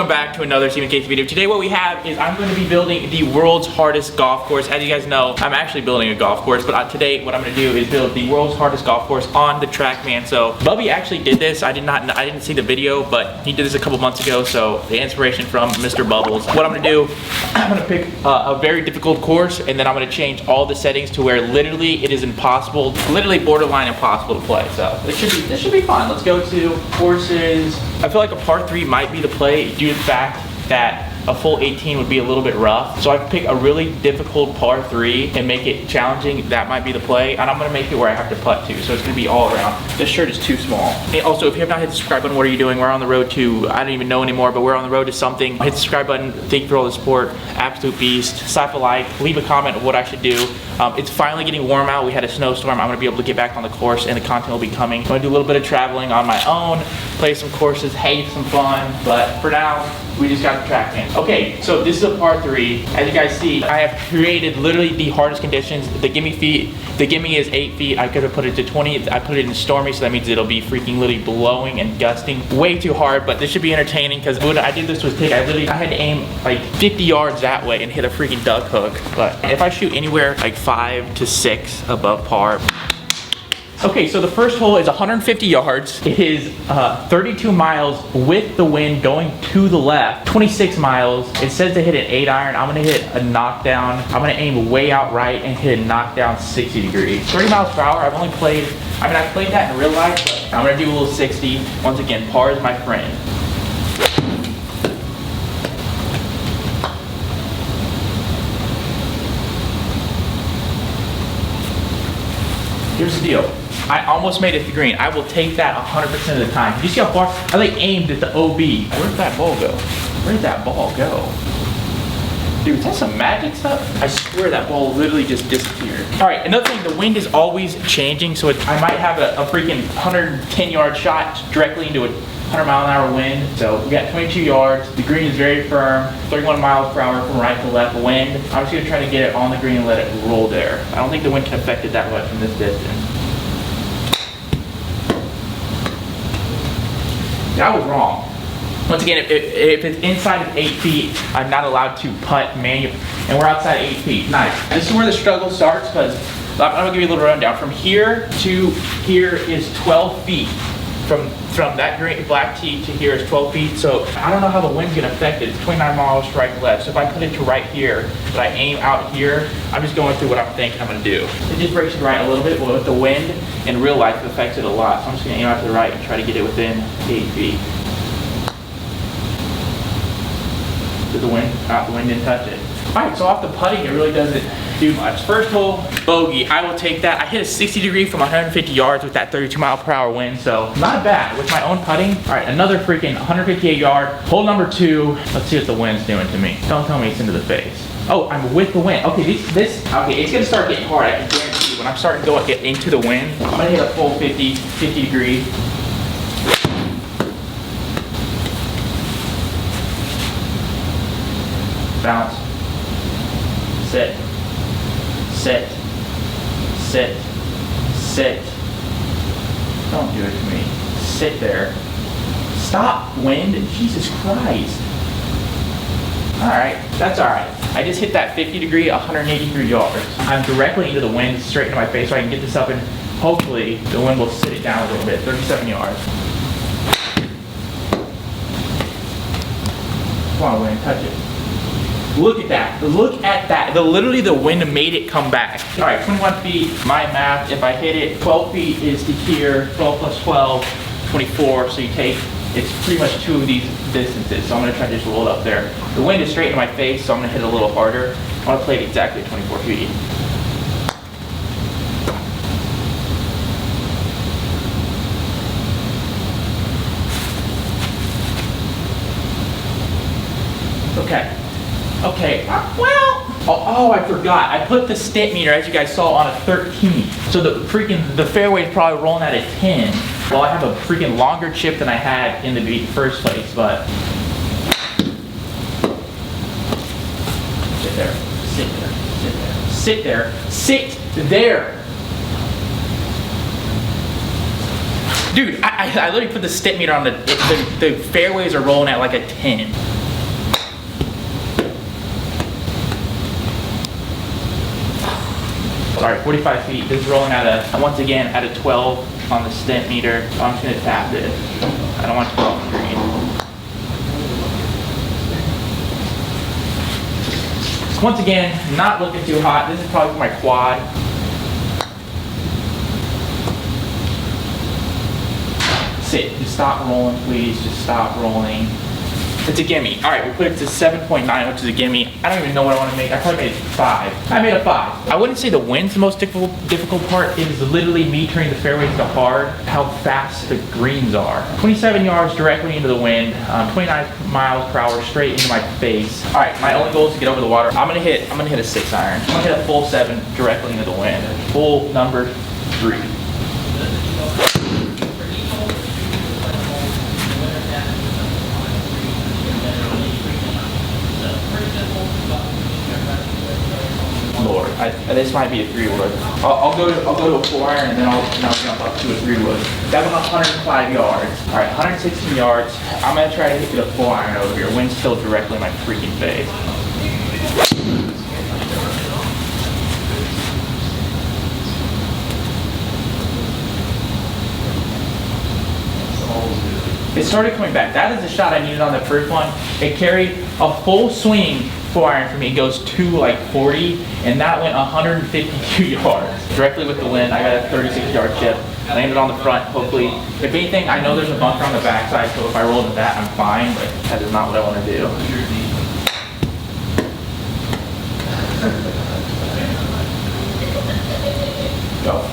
welcome back to another Stephen Casey video. Today what we have is I'm going to be building the world's hardest golf course. As you guys know, I'm actually building a golf course, but today what I'm going to do is build the world's hardest golf course on the TrackMan. So Bubby actually did this. I didn't see the video, but he did this a couple months ago, so the inspiration from Mr. Bubbles. What I'm going to do, I'm going to pick a very difficult course, and then I'm going to change all the settings to where literally it is impossible, literally borderline impossible to play. So this should be fun. Let's go to courses. I feel like a par 3 might be the play due to the fact that a full 18 would be a little bit rough. So I pick a really difficult par 3 and make it challenging. That might be the play. And I'm gonna make it where I have to putt too. So it's gonna be all around. This shirt is too small. And also, if you have not hit the subscribe button, what are you doing? We're on the road to, I don't even know anymore, but we're on the road to something. Hit the subscribe button. Thank you for all the support. Absolute beast. Slap a like. Leave a comment of what I should do. It's finally getting warm out. We had a snowstorm. I'm gonna be able to get back on the course and the content will be coming. I'm gonna do a little bit of traveling on my own, play some courses, have some fun. But for now, we just got the TrackMan. Okay, so this is a par 3. As you guys see, I have created literally the hardest conditions. The gimme is 8 feet. I could have put it to 20. I put it in stormy, so that means it'll be freaking literally blowing and gusting way too hard, but this should be entertaining because when I did this with Tig, I had to aim like 50 yards that way and hit a freaking duck hook. But if I shoot anywhere like 5 to 6 above par. Okay, so the first hole is 150 yards. It is 32 miles with the wind going to the left, 26 miles. It says to hit an 8-iron. I'm gonna hit a knockdown. I'm gonna aim way out right and hit a knockdown 60 degrees. 30 miles per hour, I've only played, I played that in real life, but I'm gonna do a little 60. Once again, par is my friend. Here's the deal. I almost made it to green. I will take that 100% of the time. Did you see how far? I like aimed at the OB. Where'd that ball go? Where'd that ball go? Dude, is that some magic stuff? I swear that ball literally just disappeared. All right, another thing, the wind is always changing, so I might have a freaking 110-yard shot directly into a 100-mile-an-hour wind. So we got 22 yards. The green is very firm, 31 miles per hour from right to left wind. I'm just gonna try to get it on the green and let it roll there. I don't think the wind can affect it that much from this distance. I was wrong. Once again, if it's inside of 8 feet, I'm not allowed to putt manually, and we're outside 8 feet. Nice. This is where the struggle starts because I'm gonna give you a little rundown. From here to here is 12 feet. From that green black tee to here is 12 feet. So I don't know how the wind's gonna affect it. It's 29 miles right to left. So if I put it to right here, but I aim out here, I'm just going through what I'm thinking I'm gonna do. It just breaks it right a little bit, but with the wind in real life, it affects it a lot. So I'm just gonna aim out to the right and try to get it within 8 feet. Did the wind? The wind didn't touch it. All right, so off the putting, it really doesn't do much. First hole, bogey. I will take that. I hit a 60 degree from 150 yards with that 32 mile per hour wind, so not bad with my own putting. All right, another freaking 158 yard. Hole number 2. Let's see what the wind's doing to me. Don't tell me it's into the face. Oh, I'm with the wind. Okay, okay, it's gonna start getting hard. I can guarantee you. When I'm starting to get into the wind, I'm gonna hit a full 50 degree. Bounce. Sit. Sit. Sit. Sit. Don't do it to me. Sit there. Stop, wind. Jesus Christ. Alright, that's alright. I just hit that 50 degree, 183 yards. I'm directly into the wind, straight into my face, so I can get this up and hopefully the wind will sit it down a little bit. 37 yards. Come on, wind, touch it. Look at that. Look at that. Literally the wind made it come back. All right, 21 feet, my math. If I hit it, 12 feet is to here. 12 plus 12, 24. So you take, it's pretty much 2 of these distances. So I'm gonna try to just roll it up there. The wind is straight in my face, so I'm gonna hit it a little harder. I wanna play it exactly at 24 feet. Okay, well, oh, I forgot. I put the stit meter, as you guys saw, on a 13. So the fairway is probably rolling at a 10. Well, I have a freaking longer chip than I had in the first place, but. Sit there, sit there, sit there, sit there, sit there. Dude, I literally put the step meter on the fairways are rolling at like a 10. Sorry, 45 feet. This is rolling at a, once again, at a 12 on the stent meter. So I'm just gonna tap this. I don't want to go off the green. So once again, not looking too hot. This is probably for my quad. Sit, just stop rolling, please. Just stop rolling. It's a gimme. All right, we put it to 7.9, which is a gimme. I don't even know what I want to make. I probably made 5. I made a 5. I wouldn't say the wind's the most difficult part. It is literally me turning the fairways to hard, how fast the greens are. 27 yards directly into the wind, 29 miles per hour straight into my face. All right, my only goal is to get over the water. I'm gonna hit a 6 iron. I'm gonna hit a full 7 directly into the wind. Full number 3. Lord, this might be a 3-wood. I'll go to a 4 iron and then I'll jump up to a 3-wood. That went 105 yards. All right, 116 yards. I'm gonna try to hit a 4 iron over here. Wind's still directly in my freaking face. It started coming back. That is the shot I needed on the first one. It carried a full swing 4 iron for me. It goes to like 40, and that went 152 yards. Directly with the wind, I got a 36-yard chip. Landed on the front, hopefully. If anything, I know there's a bunker on the backside, so if I roll into that, I'm fine, but that is not what I want to do.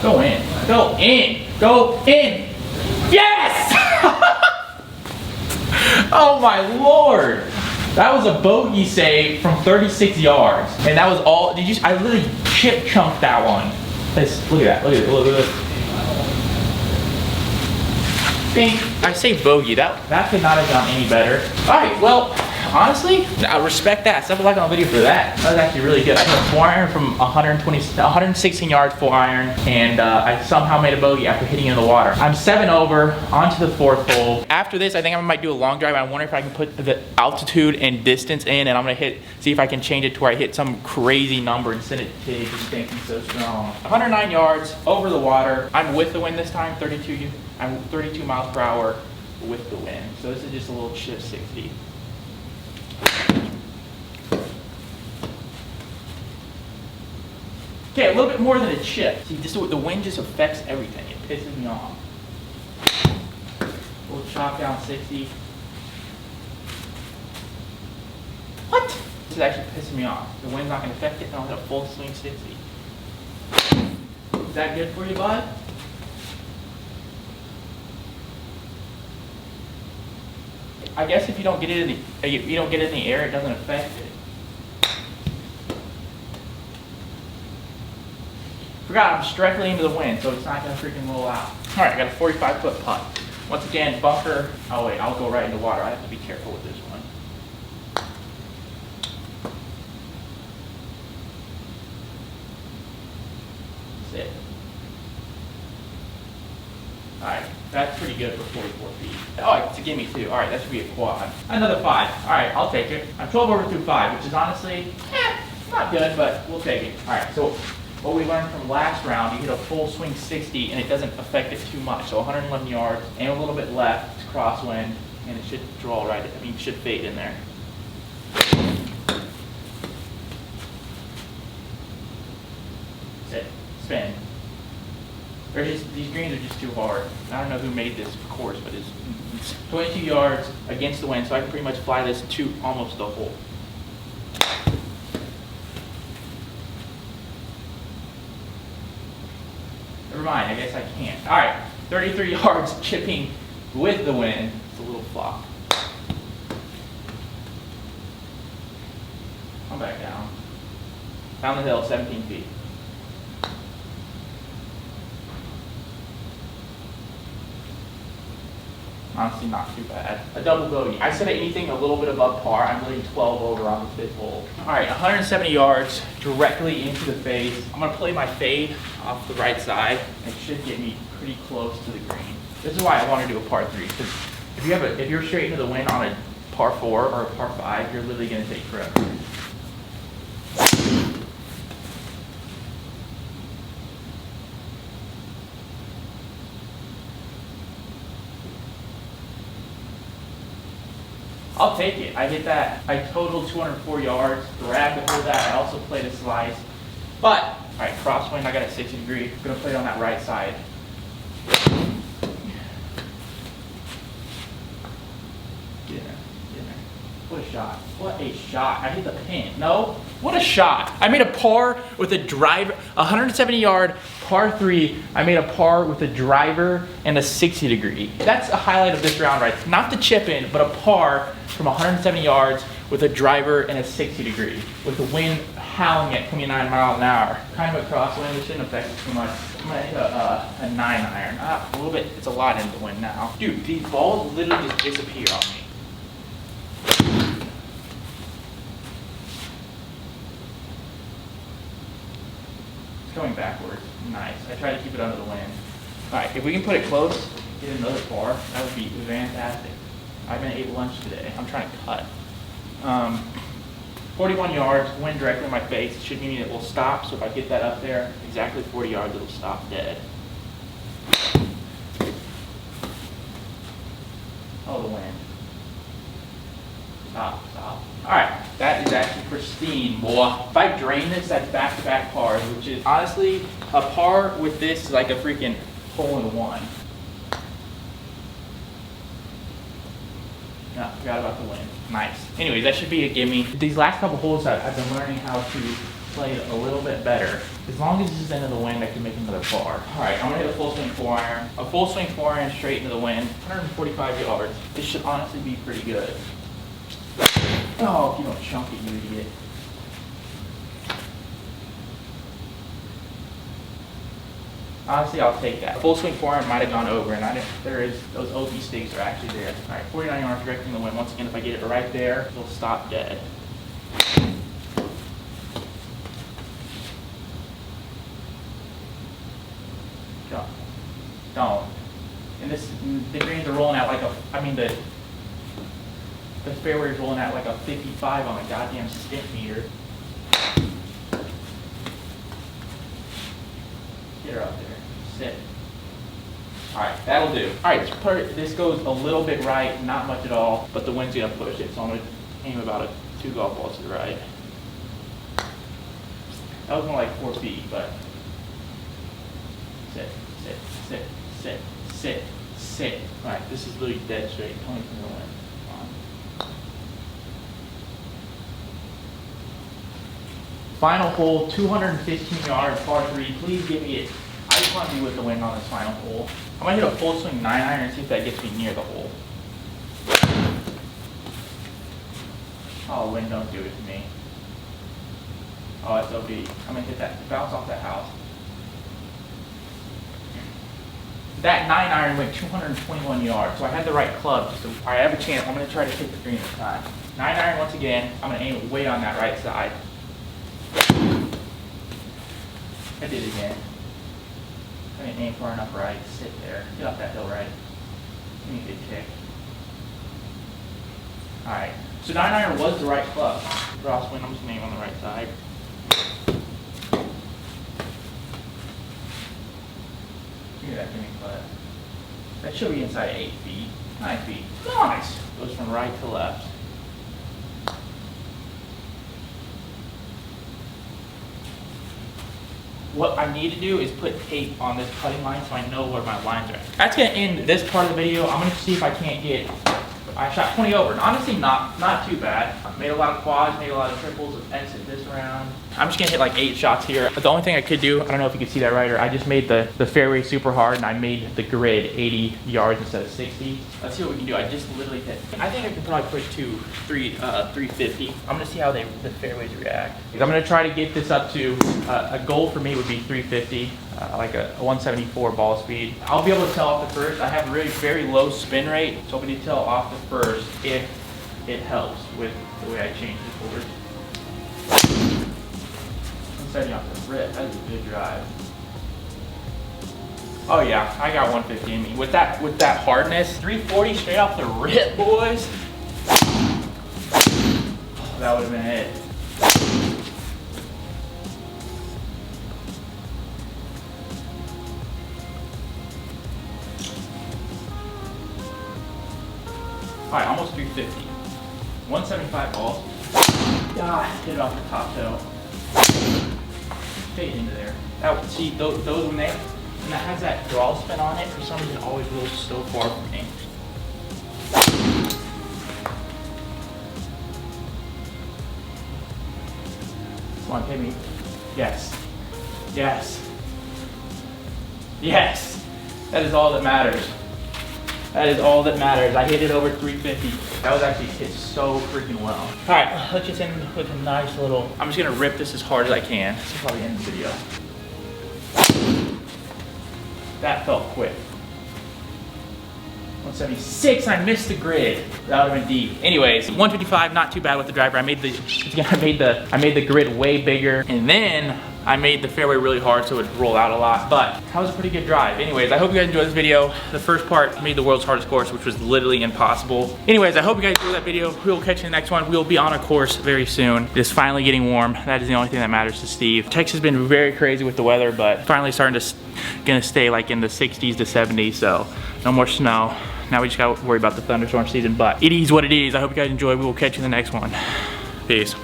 Go in. Go in. Go in. Yes! Oh my Lord. That was a bogey save from 36 yards. And that was all, I literally chip chunked that one. Look at that, look at this. Bing. I say bogey, that could not have gone any better. All right, well, honestly, I respect that. Step a like on the video for that. That was actually really good. I hit a 4 iron from 116 yards 4 iron, and I somehow made a bogey after hitting it in the water. I'm 7 over, onto the 4th hole. After this, I think I might do a long drive. I wonder if I can put the altitude and distance in, and I'm gonna see if I can change it to where I hit some crazy number and send it to you just thinking so strong. 109 yards over the water. I'm with the wind this time, I'm 32 miles per hour with the wind. So this is just a little chip 60. Okay, a little bit more than a chip. See, the wind just affects everything. It pisses me off. A little chop down 60. What? This is actually pissing me off. The wind's not going to affect it, and I'll hit a full swing 60. Is that good for you, bud? I guess if you don't get it in the air, it doesn't affect it. Forgot, I'm directly into the wind, so it's not gonna freaking roll out. All right, I got a 45-foot putt. Once again, bunker. Oh wait, I'll go right into water. I have to be careful with this one. Sit. All right, that's pretty good for 44 feet. Oh, it's a gimme too. All right, that should be a quad. Another 5. All right, I'll take it. I'm 12 over through 5, which is honestly, not good, but we'll take it. All right, so what we learned from last round, you hit a full swing 60 and it doesn't affect it too much. So 111 yards and a little bit left, it's crosswind, and it should draw right, it should fade in there. Sit, spin. These greens are just too hard. I don't know who made this course, but it's 22 yards against the wind, so I can pretty much fly this to almost the hole. Never mind, I guess I can't. All right, 33 yards chipping with the wind. It's a little flop. I'm back down. Down the hill, 17 feet. Honestly, not too bad. A double bogey. I said anything a little bit above par. I'm leading 12 over on the 5th hole. All right, 170 yards directly into the face. I'm gonna play my fade off the right side. It should get me pretty close to the green. This is why I want to do a par 3, because if you're straight into the wind on a par 4 or a par 5, you're literally going to take forever. I'll take it. I hit that. I totaled 204 yards. Grabbed before that. I also played a slice. But, all right, crosswind, I got a 60 degree. I'm going to play it on that right side. Get in there. What a shot. What a shot. I hit the pin. No? What a shot. I made a par with a driver, 170 yard par 3. I made a par with a driver and a 60 degree. That's a highlight of this round, right? Not the chip in, but a par from 170 yards with a driver and a 60 degree. With the wind howling at 29 miles an hour. Kind of a crosswind, it shouldn't affect it too much. I'm gonna hit a 9 iron. A little bit, it's a lot into the wind now. Dude, these balls literally just disappear on me. Going backwards. Nice. I try to keep it under the wind. Alright, if we can put it close, get another par, that would be fantastic. I haven't ate lunch today. I'm trying to cut. 41 yards, wind directly in my face. It should mean it will stop, so if I get that up there, exactly 40 yards, it'll stop dead. Oh, the wind. Stop. Alright, that is actually pristine, boy. If I drain this, that's back-to-back pars, which is honestly, a par with this is like a freaking hole-in-one. No, forgot about the wind. Nice. Anyways, that should be a gimme. These last couple holes, I've been learning how to play it a little bit better. As long as this is into the wind, I can make another par. Alright, I'm gonna hit a full swing 4 iron. A full swing 4 iron straight into the wind, 145 yards. This should honestly be pretty good. Oh, if you don't chunk it, you idiot. Honestly, I'll take that. Full swing 4 iron might have gone over, and those OB stakes are actually there. All right, 49 yards direct from the wind. Once again, if I get it right there, it'll stop dead. Don't. And the greens are rolling out like the fairway is rolling out like a 55 on a goddamn stick meter. Get her up there. Sit. Alright, that'll do. Alright, this goes a little bit right, not much at all, but the wind's gonna push it, so I'm gonna aim about 2 golf balls to the right. That was more like 4 feet, but sit. Alright, this is literally dead straight, coming from the wind. Final hole, 215 yard par 3. Please give me it. I just want to be with the wind on this final hole. I'm going to hit a full swing 9 iron and see if that gets me near the hole. Oh, wind, don't do it to me. Oh, that's OB. I'm going to hit that, bounce off that house. That 9 iron went 221 yards, so I had the right club. So I have a chance. I'm going to try to hit the green this time. 9 iron once again. I'm going to aim it way on that right side. I did it again. I didn't aim far enough right. Sit there. Get up that hill right. Give me a good kick. Alright. So 9 iron was the right club. Crosswind, I'm just going to aim on the right side. Give me that green club. That should be inside 8 feet. 9 feet. Nice! Goes from right to left. What I need to do is put tape on this putting line so I know where my lines are at. That's gonna end this part of the video. I'm gonna see if I can't get, I shot 20 over, and honestly not too bad. Made a lot of quads, made a lot of triples, exit this round. I'm just gonna hit like 8 shots here. But the only thing I could do, I don't know if you can see that right, or I just made the fairway super hard and I made the grid 80 yards instead of 60. Let's see what we can do. I just literally hit, I think I can probably push to 350. I'm gonna see how the fairways react. I'm gonna try to get this up to, a goal for me would be 350, like a 174 ball speed. I'll be able to tell off the first. I have a really very low spin rate, so I'll be able to tell off the first if it helps with the way I change the board. I'm setting off the rip. That is a good drive. Oh yeah, I got 150 in me. With that hardness, 340 straight off the rip, boys. That would have been it. All right, almost 350. 175 balls. God, hit it off the top toe. Straight into there. That, see, those when that has that draw spin on it, for some reason it always rolls so far from me. 'Come on, hit me. Yes. Yes. Yes. That is all that matters. That is all that matters. I hit it over 350. That was actually hit so freaking well. All right, let's just end with a nice little, I'm just gonna rip this as hard as I can. This will probably end the video. That felt quick. 176, I missed the grid. That would have been deep. Anyways, 155, not too bad with the driver. I made the grid way bigger, and then I made the fairway really hard so it would roll out a lot, but that was a pretty good drive. Anyways, I hope you guys enjoyed this video. The first part made the world's hardest course, which was literally impossible. Anyways, I hope you guys enjoyed that video. We will catch you in the next one. We will be on a course very soon. It is finally getting warm. That is the only thing that matters to Steve. Texas has been very crazy with the weather, but finally starting to gonna stay like in the 60s to 70s, so no more snow. Now we just gotta worry about the thunderstorm season, but it is what it is. I hope you guys enjoy. We will catch you in the next one. Peace.